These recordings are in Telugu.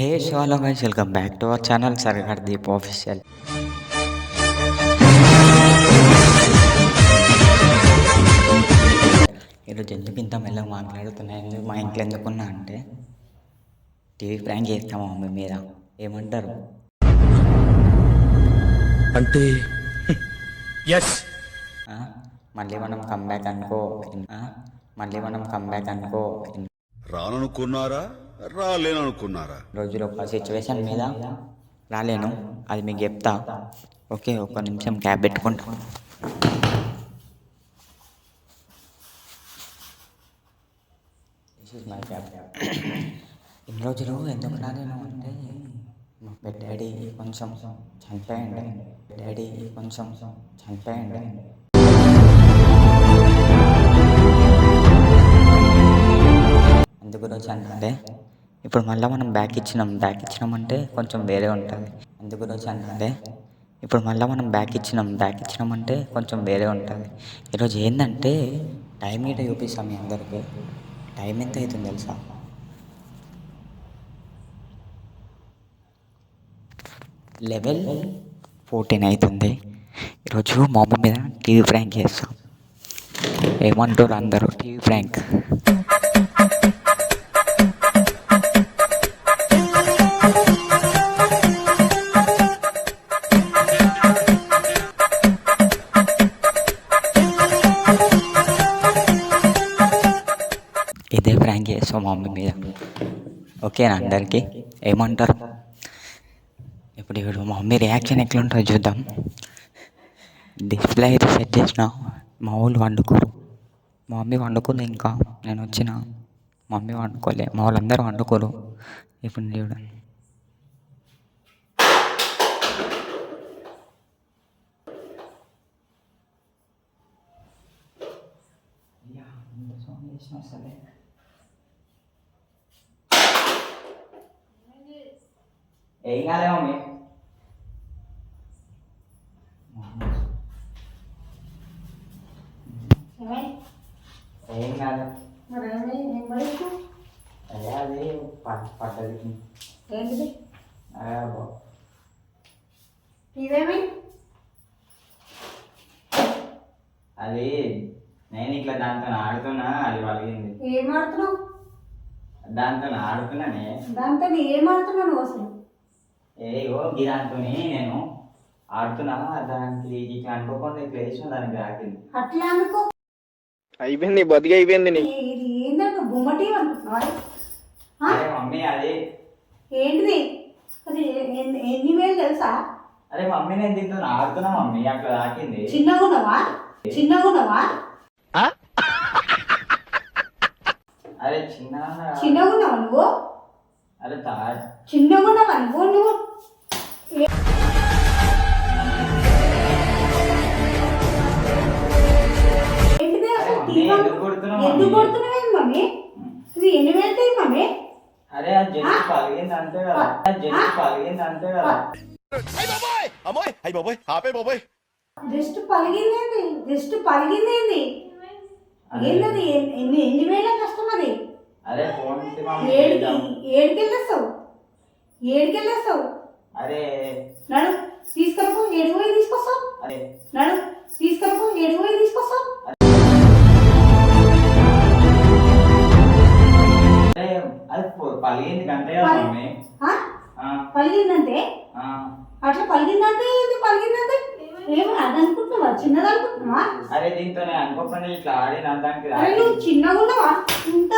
Hey hello guys, welcome back to our channel Sargardeep official. ఈరోజు ఎందుకు ఇంత మెల్లగా మాట్లాడుతున్నా, ఎందుకు మా ఇంట్లో ఎందుకున్నా అంటే టీవీ ప్రాంక్ చేస్తాము మమ్మీ మీద. ఏమంటారు అంటే మళ్ళీ మనం కంబ్యాక్ అనుకో, మళ్ళీ మనం కంబ్యాక్ అనుకో. రాననుకున్నారా రాలేననుకున్నారా? రోజులో ఒక సిచ్యువేషన్ మీద రాలేను, అది మీకు చెప్తా. ఓకే, ఒక్క నిమిషం క్యాబ్ పెట్టుకుంటా. This is my cab. ఇన్ని రోజులు ఎందుకు రాలేను అంటే మా డాడీ కొంచెం చనిపోయండి. ఎందుకు రోజు అంటే ఇప్పుడు మళ్ళీ మనం బ్యాక్ ఇచ్చినాం అంటే కొంచెం వేరే ఉంటుంది. ఎందుకు రోజు అంటే ఇప్పుడు మళ్ళీ మనం బ్యాక్ ఇచ్చినాం అంటే కొంచెం వేరే ఉంటుంది. ఈరోజు ఏంటంటే టైం ఇట చూపిస్తాం మీ అందరికీ. టైం ఎంత అవుతుంది తెలుసా? 11:14 అవుతుంది. ఈరోజు మా మమ్మీ మీద టీవీ ప్రాంక్ చేస్తాం. ఏమంటారు అందరూ? TV prank. ఇదే ప్రాంక్ చేస్తాం మా మమ్మీ మీద. ఓకేనా అందరికీ? ఏమంటారు? ఇప్పుడు మా మమ్మీ రియాక్షన్ ఎట్లా ఉంటుందో చూద్దాం. డిస్ప్లే అయితే సెట్ చేసిన. మా వాళ్ళు వండుకోరు. మా మమ్మీ వండుకోలే, ఇంకా నేను వచ్చిన. మా మమ్మీ వండుకోలే, మా వాళ్ళందరూ వండుకోరు. ఇప్పుడు చూడండి. ఏం కాలే మమ్మీ, ఏం కాదు. అది పడ్డది. ఏంటిది? అది నేను ఇట్లా దాంతో ఆడుతున్నా, అది పలిగింది. ఏం ఆడుతున్నావు? దాంతో ఆడుతున్నానే. దాంతో ఏం ఆడుతున్నావు అసలు? ఏగో దాంతో నేను ఆడుతున్నా, దానికి ఇట్లా అనుకోకుండా ఇట్లా వేసిన దానికి రాకింది. అట్లా అనుకో, అయిపోయింది, బతికి అయిపోయింది. ఇది ఏంటంటే గుమ్మటి అనుకుంటున్నావా? అరే మమ్మీ, అది ఏంటిది? అది ఎన్ని వేలు తెలుసా? అరే మమ్మీ, నేను దీంతో ఆడుతున్నా మమ్మీ, అట్లా రాకింది. చిన్నగా ఉన్నావా? అరే చిన్నగా ఉన్నావా నువ్వు? అరే చిన్నగా ఉన్నావా నువ్వు? ఏంటిది అసలు? ఎందుకు కొడుతున్నావు మమ్మీ? ఇది ఎన్ని వేలు మమ్మీ? అరే అది జస్ట్ పలిగింది అంతే కదా. జస్ట్ పలిగింది. ఏంటది? ఎన్ని వేల కష్టం అది? అరే ఫోన్ ఏడికెళ్ళేస్తావు? అరే నడు తీసుకురపో, ఏడుగుపోయి తీసుకొస్తావు. నడు తీసుకురపో, ఏడుగుపోయి తీసుకొస్తావు. అరే అది పలిగింది అంతే కదా మమ్మీ. పలిగిందంటే అట్లా పలిగిందంటే ఏమో అది అనుకుంటున్నావా? చిన్నది అనుకుంటున్నావా? అరే దీంతో అనుకోకుండా ఇట్లా ఆడిన దానికి. అరే నువ్వు చిన్నగా ఉన్నావా? ఇంత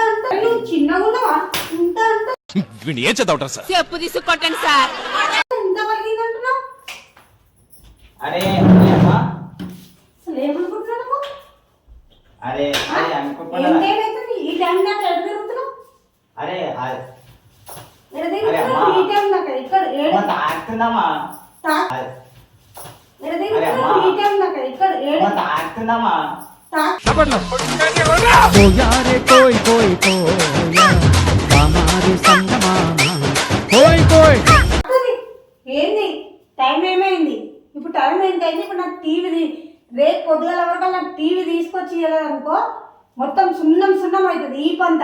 ఏం చదవటం సార్? చెప్పు తీసుకొట్టండి సార్. ఇంత పలిగిందంటున్నావు? అరే అసలు ఏమనుకుంటున్నావు? అరే అది అనుకోకుండా. ఏమైతుంది ఈ టైం దాకా ఎక్కడ తిరుగుతున్నావు? అరే ఈ టైం దాకా ఇక్కడ తాకుతున్నామా? ఏంది టైం ఏమైంది? ఇప్పుడు టైం ఎంత అయింది? ఇప్పుడు నాకు టీవీ రేపు పొద్దుగల వరకు నాకు టీవీ తీసుకొచ్చి ఇవ్వలేదనుకో మొత్తం సున్నం అవుతుంది ఈ పంత.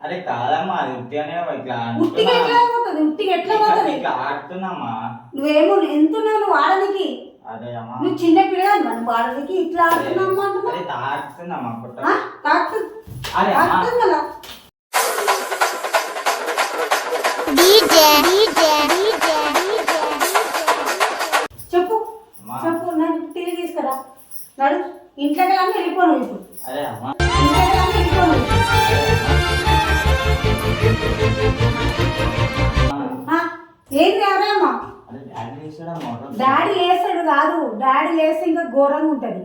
అరే కాదమ్మా, అది ఉట్టిగానే ఇట్లా ఉట్టిగా ఎట్లా అవుతుంది? ఉట్టిగా ఎట్లా వస్తుంది ఇట్లా ఆడుతున్నామా? నువ్వేమో ఎంతున్నావు నువ్వు ఆడనికి అదే అమ్మా. నువ్వు చిన్న పిల్లగాడు నువ్వు ఆడనికి ఇట్లా ఆడుతున్నావు అంటున్నావు అరే తాడుతున్నామా పుట్ట? అరే కదా చెప్పు చెప్పు నాకు టీవీ తీసుకురా నడు ఇంట్లోకి వెళ్ళి వెళ్ళిపోను ఇప్పుడు అరే అమ్మా. ఇంట్లోకి వెళ్ళి వెళ్ళిపోను ఏంది అరే అమ్మా అరే డాడీ లేచాడమ్మా. డాడీ లేస్తాడు కాదు డాడీ లేస్తే ఇంకా ఘోరంగా ఉంటుంది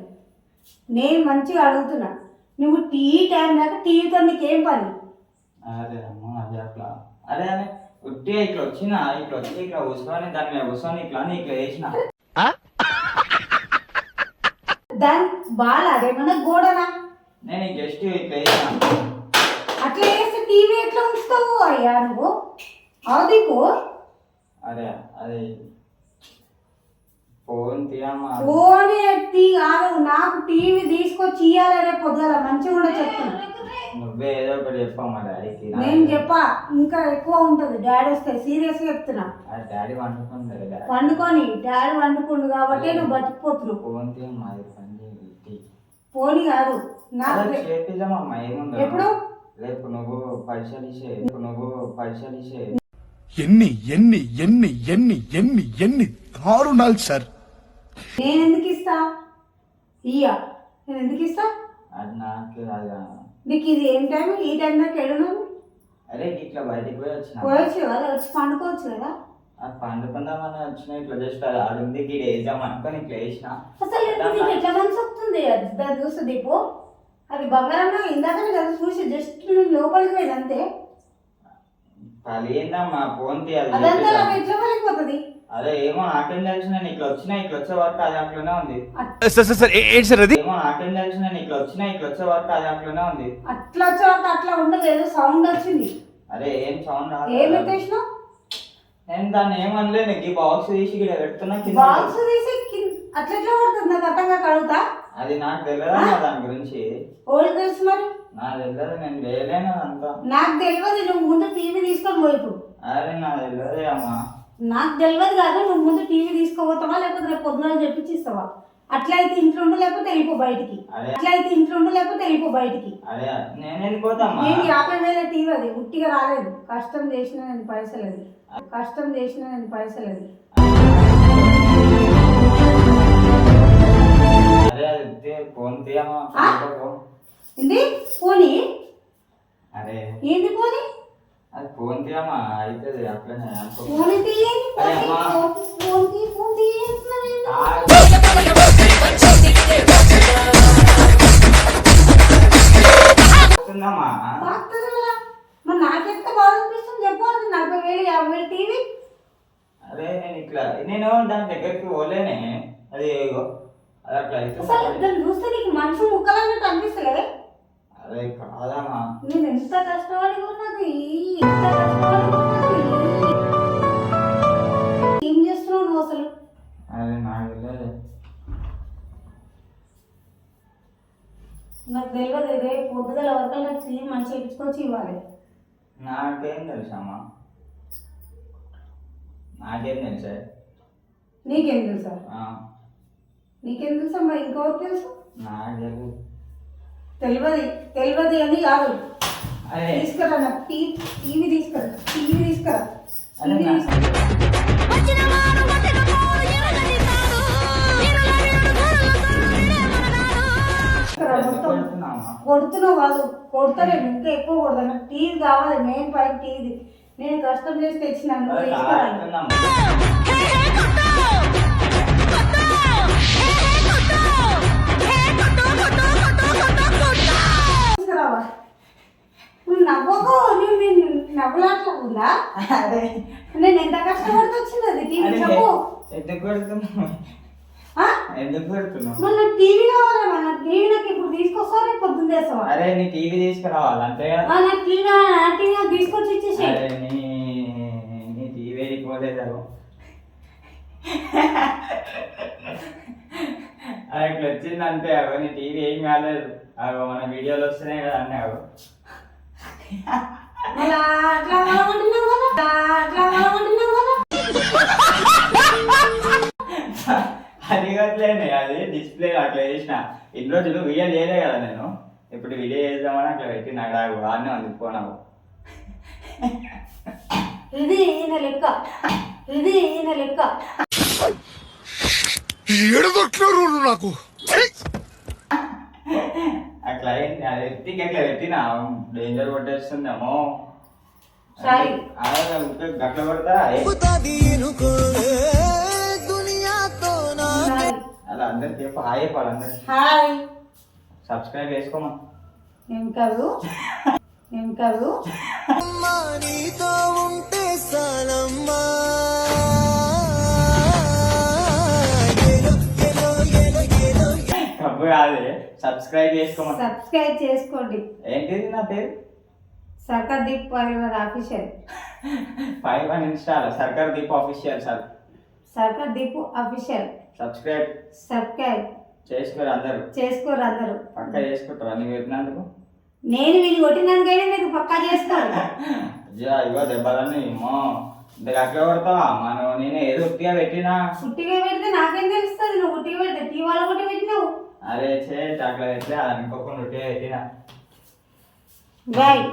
నేను మంచిగా అడుగుతున్నా నువ్వు టైం దాకా టీవీతో నీకేం పని అరే అమ్మా అదే అట్లా. అరే అరే ఉట్టి ఇట్లా వచ్చినా ఇట్లా వచ్చి ఇట్లా కూర్చొని దాని మీద కూర్చొని ఇట్లా అని ఇట్లా వేసిన. దాని బాల అదేమన్నా గోడనా నేను జస్ట్ ఇట్లా వేసిన. అట్లా వేస్తే టీవీ ఎట్లా ఉంచుతావు అయ్యా నువ్వు అవదికు అరే అది ఫోన్ తీయమ్మా. ఫోన్ ఎత్తి కాదు నాకు టీవీ తీసుకొచ్చి ఇయ్యాలి రేపు పొద్దుల మంచిగా కూడా చెప్తున్నా నువ్వే ఏదో ఒకటి చెప్పమ్మా డాడీకి. నేను చెప్పా ఇంకా ఎక్కువ ఉంటుంది డాడీ వస్తే సీరియస్ గా చెప్తున్నా డాడీ వండుకుంది డాడీ. వండుకొని డాడీ వండుకుండు కాబట్టి నువ్వు బతికిపోతున్నావు ఫోన్ తీయమ్మా ఇది పని చేయి. ఫోన్ కాదు నాకు చేపిద్దామమ్మా ఏముంది. ఎప్పుడు రేపు నువ్వు పైసలు ఇచ్చే ఎన్ని ఎన్ని ఎన్ని ఎన్ని ఎన్ని ఎన్ని దారుణాలు సార్. నేను ఎందుకు ఇస్తా ఇయ్యా నేను ఎందుకు ఇస్తా అది నాకు అది. నీకు ఇది ఏం టైం ఈ టైం దాకా ఎడున్నాను అరే ఇట్లా బయటికి పోయి వచ్చిన. పోయొచ్చు కదా వచ్చి పండుకోవచ్చు కదా అది పండుకుందామని వచ్చిన ఇట్లా జస్ట్ అది ఆడుంది ఇక్కడ వేద్దాం అనుకొని ఇట్లా వేసిన. అసలు నీకు ఎట్లా మనసు వస్తుంది అది దాన్ని చూస్తే దీపు అది బంగారం ఇందాకనే కదా చూసి జస్ట్ నేను లోపలికి పోయింది అంతే ఏందమ్మా ఫోన్ తీయాలి. అదంతా నాకు ఎట్లా పలికిపోతుంది అదే ఏమో నాకేం తెలిసిన నేను ఇట్లా వచ్చినా ఇట్లా వచ్చే వరకు అది అట్లనే ఉంది. ఏంటి సార్ అది? ఏమో నాకేం తెలిసిన నేను ఇట్లా వచ్చినా ఇట్లా వచ్చే వరకు అది అట్లనే ఉంది. అట్లా వచ్చాక అట్లా ఉండదు ఏదో సౌండ్ వచ్చింది అరే ఏం సౌండ్ ఏం రాదు. పెట్టేసినావు నేను దాన్ని ఏమనలేదు. ఈ బాక్స్ తీసి ఇక్కడ పెడుతున్నా కింద. బాక్స్ తీసి అట్లా ఎట్లా పడుతుంది నాకు అర్థంగా కడుగుతా అది నాకు తెలియదమ్మా దాని గురించి. ఓల్డ్ తెలుసు మరి నాకు తెలియదు నేను లేలేను అంతా. నాకు తెలియదు నువ్వు ముందు టీవీ తీసుకొని పోయిపు అరే నాకు తెలియదే అమ్మా. నాకు తెలియదు కాదు నువ్వు ముందు టీవీ తీసుకోపోతావా లేకపోతే రేపు పొద్దున చెప్పించి ఇస్తావా అట్లయితే ఇంట్లో ఉండు లేకపోతే వెళ్ళిపో బయటికి అరే అట్లయితే ఇంట్లో ఉండు లేకపోతే వెళ్ళిపో బయటికి అరే నేను వెళ్ళిపోతామ్మా. నేను 50,000 టీవీ అది ఉట్టిగా రాలేదు కష్టం చేసిన నేను పైసలు అది కష్టం చేసిన నేను పైసలు అది అరే అది ఫోన్ తీయమ్మా. ఏంది పోనీ అరే ఏంది పోనీ అది ఫోన్ తీయమ్మా అవుతుంది అట్లనే అనుకో. ఫోన్ తీయండి అరే అమ్మా. ఫోన్ వస్తుందమ్మా. మరి నాకెంత బాధ అనిపిస్తుంది చెప్పు అది 40,000 50,000 టీవీ అరే నేను ఇట్లా నేను దాని దగ్గరికి పోలేనే. అది ఇగో అది అట్లా అసలు అవుతుంది. దాన్ని చూస్తే నీకు మనసు ముక్కలన్నట్టు అనిపిస్తుంది అరే కాదమ్మా. నేను ఎంత కష్టపడి ఉన్నది ఏం చేస్తున్నావు నువ్వు అసలు అరే నాకు తెలియదు. నాకు తెలియదు రేపు పొద్దుగల వరకు నాకు టీవీ మంచిగా ఇచ్చుకొచ్చి ఇవ్వాలి నాకేం తెలుసమ్మా. నాకేం తెలుసా? నీకేం తెలుసా నీకేం తెలుసా మరి ఇంకెవరు తెలుసు నాకు తెలియదు. తెలియదు అని కాదు అరే తీసుకురా నాకు టీవీ తీసుకురా అరే టీవీ తీసుకురా కొడుతున్నావు కాదు కొడతలేదు ఇంకా ఎక్కువ కొడతా నాకు టీవీ కావాలి మెయిన్ పాయింట్ టీవీ నేను కష్టం చేసి తెచ్చినాను తీసుకురావా నువ్వు నవ్వకు నేను నవ్వులాట్లా ఉందా అరే నేను ఎంత కష్టపడితే వచ్చింది అది టీవీ చెప్పు ఎందుకు పెడుతున్నావు? ఆ? ఎందుకు పెడుతున్నావు? మరి నాకు టీవీ కావాలి మన టీవీ నాకు ఇప్పుడు తీసుకొస్తావా రేపు పొద్దున్న చేస్తావా అరే నీ టీవీ తీసుకురావాలి అంతే కదా. నాకు టీవీ నాకు తీసుకొచ్చి ఇచ్చేసి అరే నీ టీవీ పోలేదు. అది ఇట్లా వచ్చిందంటే అగో నీ టీవీ ఏం కాలేదు. అగో మన వీడియోలు వస్తున్నాయి కదా అన్నీ అగో. అట్లా అట్లా అనమంటున్నావు కదా పెట్టలేండి, అది డిస్ప్లే అట్లా చేసిన. ఇన్ని రోజులు వీడియో చేయలే కదా నేను, ఇప్పుడు వీడియో చేద్దామని అట్లా పెట్టి నాకు వాడినే అందుకున్నావు. ఇది ఈయన లెక్క, ఇది ఈయన లెక్క. ఏడదొట్టినారు నాకు. అట్లా అయింది, అది ఎత్తికి అట్లా పెట్టినా డేంజర్ కొట్టేస్తుందేమో. సారీ. గట్ల కొడతా అలా అందరికి చెప్పు, హాయ్ చెప్పాలి అందరికి. హాయ్. సబ్స్క్రైబ్ చేసుకోమా. ఏం కాదు, ఏం కాదు. కబ్బు కాదు, సబ్స్క్రైబ్ చేసుకోమని. సబ్స్క్రైబ్ చేసుకోండి. ఏంటిది నా పేరు? సర్కార్ దీప్ పరివార్ ఆఫీషియల్. 5 ఇన్స్టాల్ సర్కార్ దీప్ ఆఫీషియల్ సార్. సర్కార్ దీప్ ఆఫీషియల్. సబ్స్క్రైబ్ సబ్స్క్రైబ్ చేసుకోరు అందరు. చేసుకోరు అందరూ. పక్కా చేసుకుంటారా నీకు పెట్టినందుకు? నేను వీళ్ళు కొట్టినందుకైనా మీరు పక్కా చేసుకోరు. ఇగో దెబ్బలన్నీ ఏమో ఇంత గట్టిగా కొడతావా మనం? నేను ఏదో ఉట్టిగా పెట్టినా. ఉట్టిగా పెడితే నాకేం తెలుస్తుంది? నువ్వు ఉట్టిగా పెడితే టీ వాళ్ళ కొట్టి పెట్టినావు. అరే చే అట్లా పెట్టలే, అది అనుకోకుండా ఉట్టిగా పెట్టినా. బాయ్.